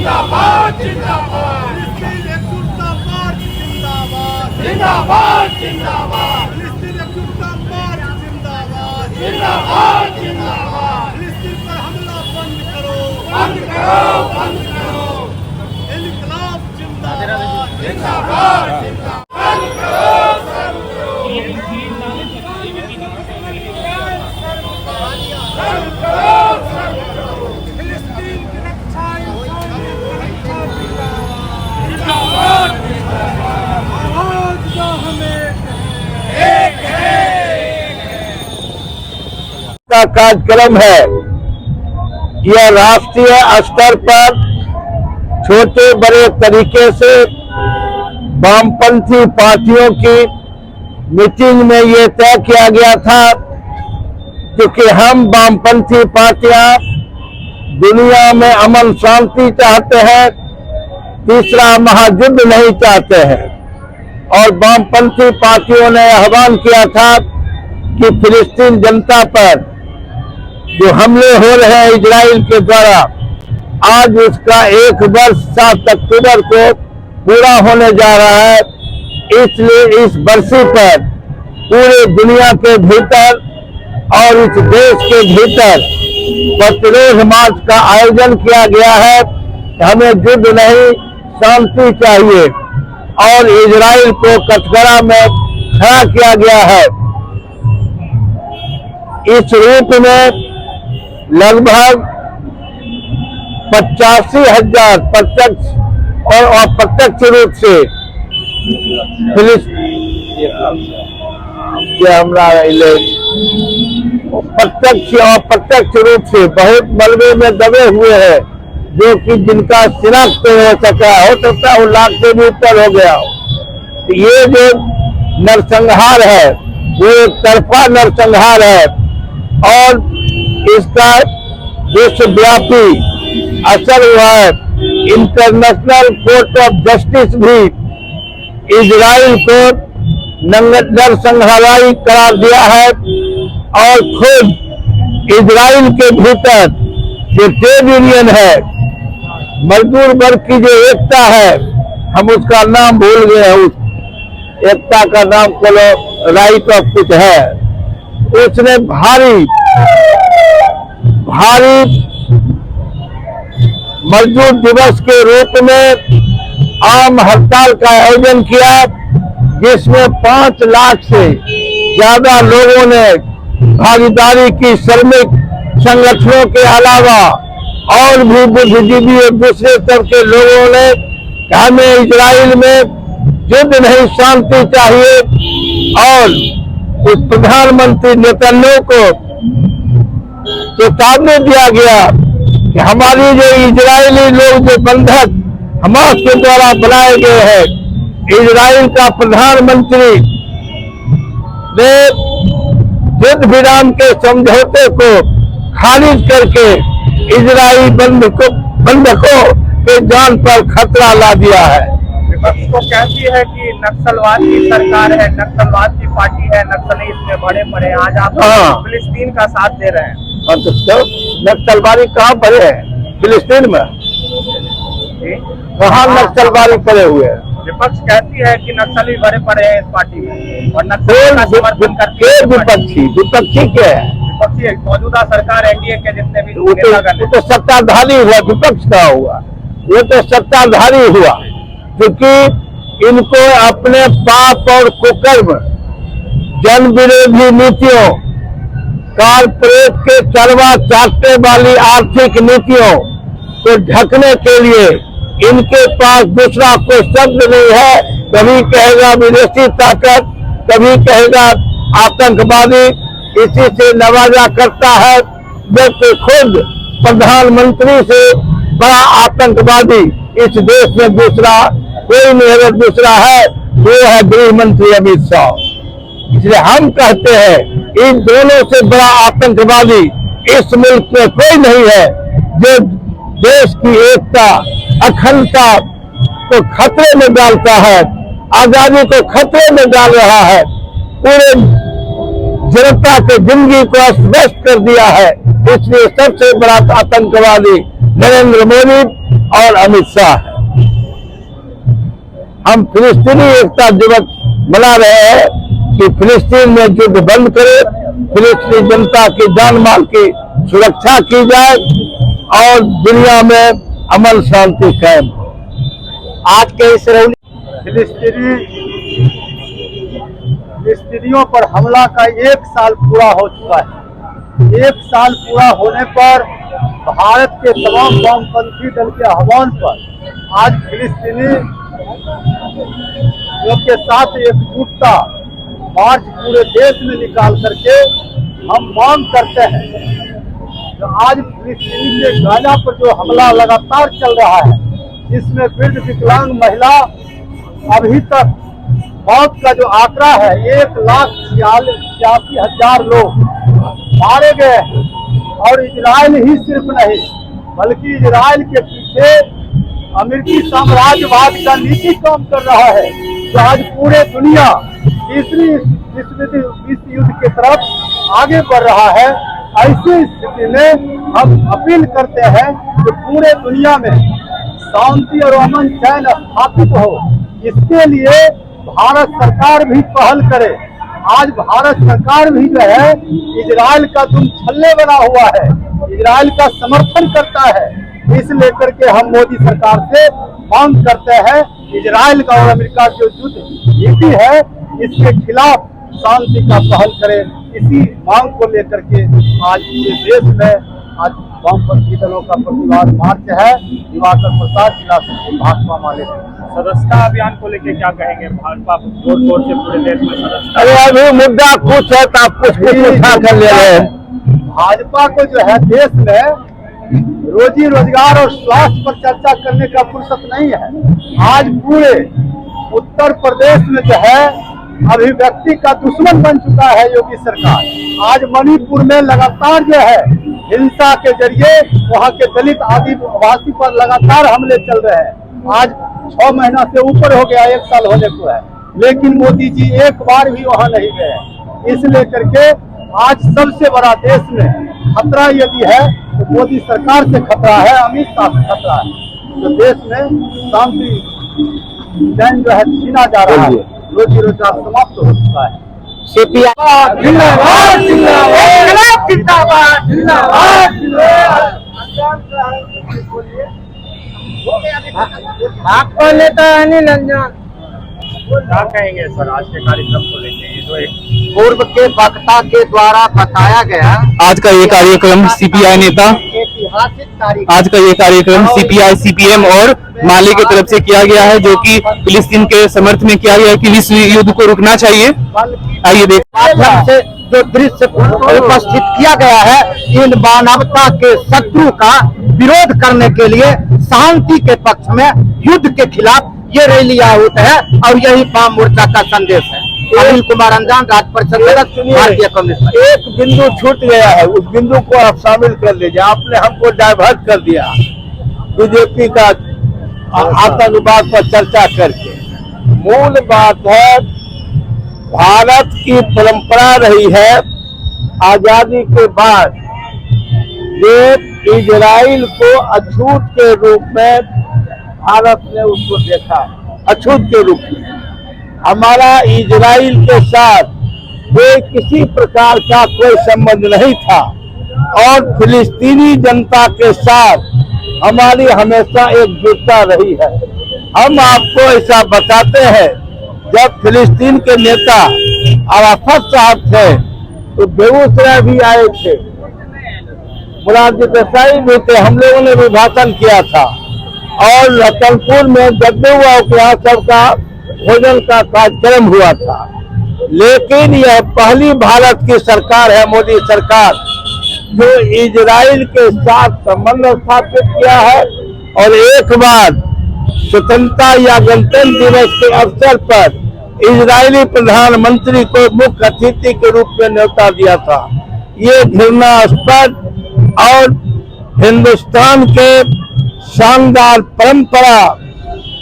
जिंदाबाद जिंदाबाद फिलिस्तीन एकजुटता मार्च जिंदाबाद जिंदाबाद जिंदाबाद फिलिस्तीन एकजुटता मार्च जिंदाबाद जिंदाबाद जिंदाबाद फिलिस्तीन पर हमला बंद करो बंद करो बंद करो इनकलाब जिंदाबाद जिंदाबाद जिंदाबाद बंद करो फिलिस्तीन की रक्षा आवाज जो हमें एक है का कार्यक्रम है। यह राष्ट्रीय स्तर पर छोटे बड़े तरीके से वामपंथी पार्टियों की मीटिंग में ये तय किया गया था, क्योंकि हम वामपंथी पार्टियां दुनिया में अमन शांति चाहते हैं, तीसरा महायुद्ध नहीं चाहते हैं। और वामपंथी पार्टियों ने आह्वान किया था कि फिलिस्तीन जनता पर जो हमले हो रहे हैं इजराइल के द्वारा, आज उसका 1 वर्ष 7 अक्टूबर को पूरा होने जा रहा है। इसलिए इस बरसी पर पूरे दुनिया के भीतर और इस देश के भीतर प्रतिरोध मार्च का आयोजन किया गया है। हमें युद्ध नहीं शांति चाहिए और इजराइल को कटघरा में खड़ा किया गया है। इस रूप में लगभग 85,000 प्रत्यक्ष और अप्रत्यक्ष रूप से प्रत्यक्ष और अप्रत्यक्ष रूप से बहुत मलबे में दबे हुए हैं, जो कि जिनका शिनाख्त हो सकता है, वो लाख से भी ऊपर हो गया हो। ये जो नरसंहार है वो एक तरफा नरसंहार है और इसका विश्वव्यापी असर हुआ है। इंटरनेशनल कोर्ट ऑफ जस्टिस भी इजराइल को नरसंहारी करार दिया है और खुद इजराइल के भीतर जो ट्रेड यूनियन है, मजदूर वर्ग की जो एकता है, हम उसका नाम भूल गए हैं, उस एकता का नाम चलो राइट ऑफ कुछ है, उसने भारी मजदूर दिवस के रूप में आम हड़ताल का आयोजन किया, जिसमें 5 लाख से ज्यादा लोगों ने भागीदारी की। श्रमिक संगठनों के अलावा और भी बुद्धिजीवी और दूसरे तरह के लोगों ने हमें इजराइल में युद्ध नहीं शांति चाहिए और उस प्रधानमंत्री नेतन्याहू को चेतावनी दिया गया कि हमारी जो इजरायली लोग जो बंधक हमास के द्वारा बनाए गए हैं, इजराइल का प्रधानमंत्री ने युद्ध विराम के समझौते को खारिज करके इजरायली बंधकों के जान पर खतरा ला दिया है। विपक्ष को कहती है कि नक्सलवाद की सरकार है, नक्सलवाद की पार्टी है, नक्सली इसमें बड़े पड़े। आज आप फिलिस्तीन का साथ दे रहे हैं। नक्सलवादी कहाँ पड़े हैं? फिलिस्तीन में वहाँ नक्सलवादी पड़े हुए हैं। विपक्ष कहती है कि नक्सली भरे पड़े हैं इस पार्टी में और नक्सली का समर्थन करती है। विपक्षी क्या है? विपक्षी मौजूदा सरकार एनडीए के जितने भी वो तो सत्ताधारी हुआ, विपक्ष का हुआ, वो तो सत्ताधारी हुआ, क्योंकि इनको अपने पाप और कुकर्म, जन विरोधी नीतियों, कारपोरेट के चरवा चाटने वाली आर्थिक नीतियों को ढकने के लिए इनके पास दूसरा कोई शब्द नहीं है। कभी कहेगा विदेशी ताकत, कभी कहेगा आतंकवादी, इसी से नवाजा करता है। जबकि खुद प्रधानमंत्री से बड़ा आतंकवादी इस देश में दूसरा कोई नहीं, अगर दूसरा है वो है गृह मंत्री अमित शाह। इसलिए हम कहते हैं इन दोनों से बड़ा आतंकवादी इस मुल्क में कोई नहीं है, जो देश की एकता अखंडता को खतरे में डालता है, आजादी को खतरे में डाल रहा है, पूरे जनता के जिंदगी को अस्त व्यस्त कर दिया है। इसलिए सबसे बड़ा आतंकवादी नरेंद्र मोदी और अमित शाह है। हम फिलिस्तीनी एकता दिवस मना रहे हैं कि फिलिस्तीन में युद्ध बंद करे, फिलिस्तीनी जनता की जान माल की सुरक्षा की जाए और दुनिया में अमन शांति कायम हो। आज के इस फिलिस्तीनियों पर हमला का 1 साल पूरा हो चुका है। 1 साल पूरा होने पर भारत के तमाम वामपंथी दल के आह्वान पर आज फिलिस्तीनी के साथ एकजुटता मार्च पूरे देश में निकाल करके हम मांग करते हैं। तो आज फिलिस्तीनी के गाजा पर जो हमला लगातार चल रहा है, जिसमें वृद्ध विकलांग महिला अभी तक मौत का जो आंकड़ा है 1,86,000 लोग मारे गए हैं। और इजराइल ही सिर्फ नहीं बल्कि इजराइल के पीछे अमेरिकी साम्राज्यवाद का नीति काम कर रहा है, जो आज पूरे दुनिया तीसरी विश्व युद्ध की तरफ आगे बढ़ रहा है। ऐसी स्थिति में हम अपील करते हैं कि पूरे दुनिया में शांति और अमन चैन स्थापित हो, इसके लिए भारत सरकार भी पहल करे। आज भारत सरकार भी जो है इजराइल का दुम छल्ले बना हुआ है, इजराइल का समर्थन करता है। इस लेकर के हम मोदी सरकार से मांग करते हैं इजराइल का और अमेरिका की जो युद्ध नीति है इसके खिलाफ शांति का पहल करे। इसी मांग को लेकर के आज ये देश में आज वामपंथी दलों का प्रतिवाद मार्च है। दिवाकर प्रसाद, जिला सचिव भाजपा माले। सदस्यता अभियान को लेकर क्या कहेंगे? भाजपा जोर शोर से पूरे देश में सदस्यता। अरे अभी मुद्दा कुछ है तो आप कुछ उठा कर ले रहे हैं। भाजपा को जो है देश में रोजी रोजगार और स्वास्थ्य पर चर्चा करने का फुर्सत नहीं है। आज पूरे उत्तर प्रदेश में जो है अभिव्यक्ति का दुश्मन बन चुका है योगी सरकार। आज मणिपुर में लगातार जो है हिंसा के जरिए वहाँ के दलित आदिवासी पर लगातार हमले चल रहे हैं। आज 6 महीना से ऊपर हो गया, 1 साल होने को है, लेकिन मोदी जी एक बार भी वहाँ नहीं गए। इसलिए करके आज सबसे बड़ा देश में खतरा यदि है तो मोदी सरकार से खतरा है, अमित शाह से खतरा है। तो देश में शांति चैन जो है छीना जा रहा है, रोजी रोजगार समाप्त हो चुका है। सीपीआई जिंदाबाद जिंदाबाद जिंदाबाद जिंदाबाद आपको लेता है अनिल रंजन। क्या कहेंगे सर आज के कार्यक्रम को लेकर? ये जो एक पूर्व के वक्ता के द्वारा बताया गया आज का ये कार्यक्रम सीपीआई नेता ऐतिहासिक तारीख आज का ये कार्यक्रम सीपीआई सीपीएम और माले की तरफ से किया गया है, जो कि फिलिस्तीन के समर्थन में किया गया है कि विश्व युद्ध को रुकना चाहिए। आइए माध्यम से जो दृश्य उपस्थित किया गया है इन मानवता के शत्रु का विरोध करने के लिए शांति के पक्ष में युद्ध के खिलाफ ये रैली आहूत है और यही वाम मोर्चा का संदेश है। अनिल कुमार अंजान, राज्य परिषद सदस्य, भारतीय कम्युनिस्ट पार्टी। एक बिंदु छूट गया है, उस बिंदु को आप शामिल कर लीजिए। आपने हमको डाइवर्ट कर दिया बीजेपी का आतंकवाद पर चर्चा करके। मूल बात है, भारत की परंपरा रही है आजादी के बाद ये इजराइल को अछूत के रूप में भारत ने उसको देखा, अछूत के रूप में। हमारा इजराइल के साथ कोई किसी प्रकार का कोई संबंध नहीं था और फिलिस्तीनी जनता के साथ हमारी हमेशा एकजुटता रही है। हम आपको ऐसा बताते हैं, जब फिलिस्तीन के नेता अराफत साहब थे तो बेगूसराय भी आए थे, मुरारजी देसाई भी थे, हम लोगों ने भी भाषण किया था और रतनपुर में जगदेव के यहाँ सबका भोजन का कार्यक्रम हुआ था। लेकिन यह पहली भारत की सरकार है, मोदी सरकार, जो इजराइल के साथ संबंध स्थापित किया है और एक बार स्वतंत्रता या गणतंत्र दिवस के अवसर पर इजरायली प्रधानमंत्री को मुख्य अतिथि के रूप में न्योता दिया था। ये घृणास्पद और हिंदुस्तान के शानदार परंपरा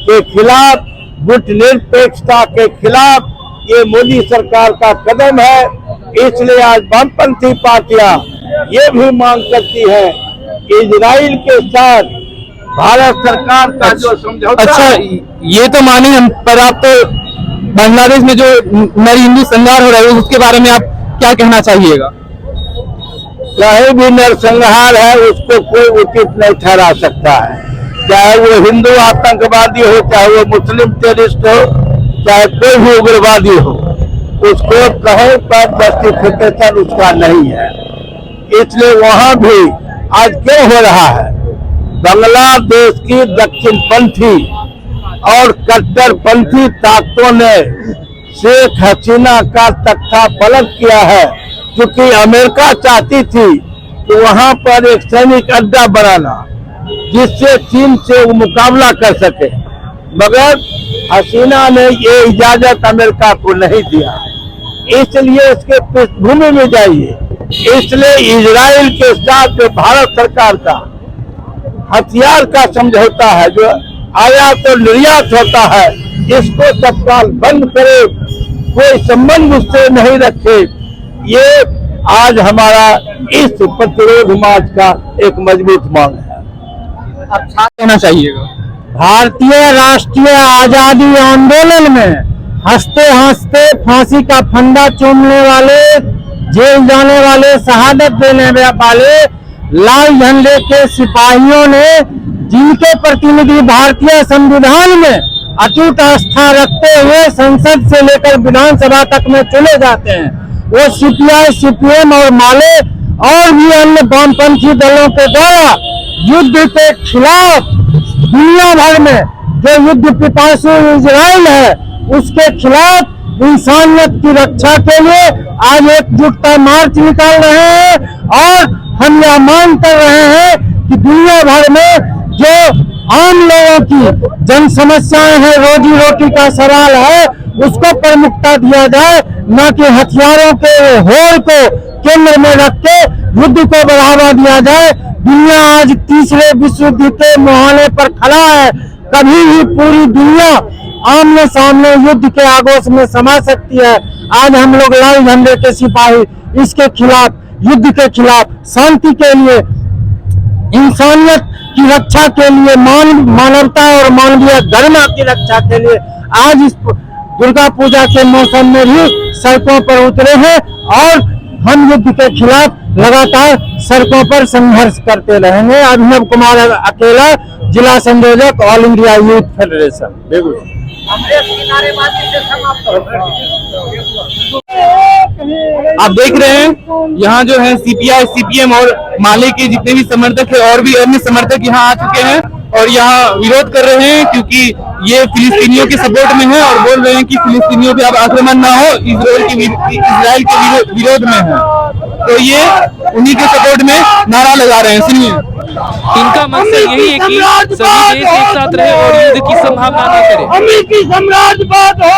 के खिलाफ, गुटनिरपेक्षता के खिलाफ ये मोदी सरकार का कदम है। इसलिए आज वामपंथी पार्टियां ये भी मांग करती हैं कि इजराइल के साथ भारत सरकार का जो समझौता अच्छा, ये तो माने हम, पर आप तो बांग्लादेश में जो नर हिंदू संघार हो रहा है उसके बारे में आप क्या कहना चाहिएगा? कहीं भी नरसंहार है उसको कोई उचित नहीं ठहरा सकता है, चाहे वो हिंदू आतंकवादी हो, चाहे वो मुस्लिम टेररिस्ट हो, चाहे कोई भी उग्रवादी हो, उसको कहीं पर जस्टिफिकेशन उसका नहीं है। इसलिए वहां भी आज क्यों हो रहा है, बांग्लादेश की दक्षिणपंथी और कट्टरपंथी ताकतों ने शेख हसीना का तख्ता पलट किया है, क्योंकि अमेरिका चाहती थी कि वहां पर एक सैनिक अड्डा बनाना जिससे चीन से वो मुकाबला कर सके, मगर हसीना ने ये इजाजत अमेरिका को नहीं दिया। इसलिए इसके पृष्ठभूमि में जाइए, इसलिए इजराइल के साथ जो भारत सरकार का हथियार का समझौता है, जो आयात और निर्यात होता है, इसको तत्काल बंद करे, कोई संबंध उससे नहीं रखे। ये आज हमारा इस प्रतिरोध मार्च का एक मजबूत मांग है। आप क्या कहना चाहिएगा? भारतीय राष्ट्रीय आजादी आंदोलन में हंसते हंसते फांसी का फंदा चूमने वाले, जेल जाने वाले, शहादत देने वाले लाल झंडे के सिपाहियों ने, जिनके प्रतिनिधि भारतीय संविधान में अटूट आस्था रखते हुए संसद से लेकर विधानसभा तक में चले जाते हैं, वो सीपीआई, सीपीएम और माले और भी अन्य वामपंथी दलों के द्वारा युद्ध के खिलाफ दुनिया भर में जो युद्ध पिपासु इजराइल है उसके खिलाफ इंसानियत की रक्षा के लिए आज एकजुटता मार्च निकाल रहे हैं। और हम यह मांग कर रहे हैं कि दुनिया भर में जो आम लोगों की जन समस्याएं हैं, रोजी रोटी का सवाल है, उसको प्रमुखता दिया जाए, न कि हथियारों के होड़ को केंद्र में रख के युद्ध को बढ़ावा दिया जाए। दुनिया आज तीसरे विश्व युद्ध के मुहाने पर खड़ा है। कभी भी पूरी दुनिया आमने सामने युद्ध के आगोश में समा सकती है। आज हम लोग लाल झंडे के सिपाही इसके खिलाफ, युद्ध के खिलाफ, शांति के लिए, इंसानियत की रक्षा के लिए, मानवता और मानवीय गरिमा की रक्षा के लिए आज इस दुर्गा पूजा के मौसम में भी सड़कों पर उतरे हैं और हम युद्ध के खिलाफ लगातार सड़कों पर संघर्ष करते रहेंगे। अभिनव कुमार अकेला, जिला संयोजक, all India youth federation, Begusarai. आप देख रहे हैं यहाँ जो है सीपीआई, सीपीएम और माले के जितने भी समर्थक है और भी अन्य समर्थक यहाँ आ चुके हैं और यहाँ विरोध कर रहे हैं, क्योंकि ये फिलिस्तीनियों के सपोर्ट में है और बोल रहे हैं कि फिलिस्तीनियों पे अब आक्रमण ना हो, इजराइल के विरोध में है। तो ये उन्हीं के सपोर्ट में नारा लगा रहे हैं। सुनिए, इनका मकसद यही है कि सभी देश एक साथ रहे और युद्ध की संभावना न करे। अमेरिकी साम्राज्यवाद हो,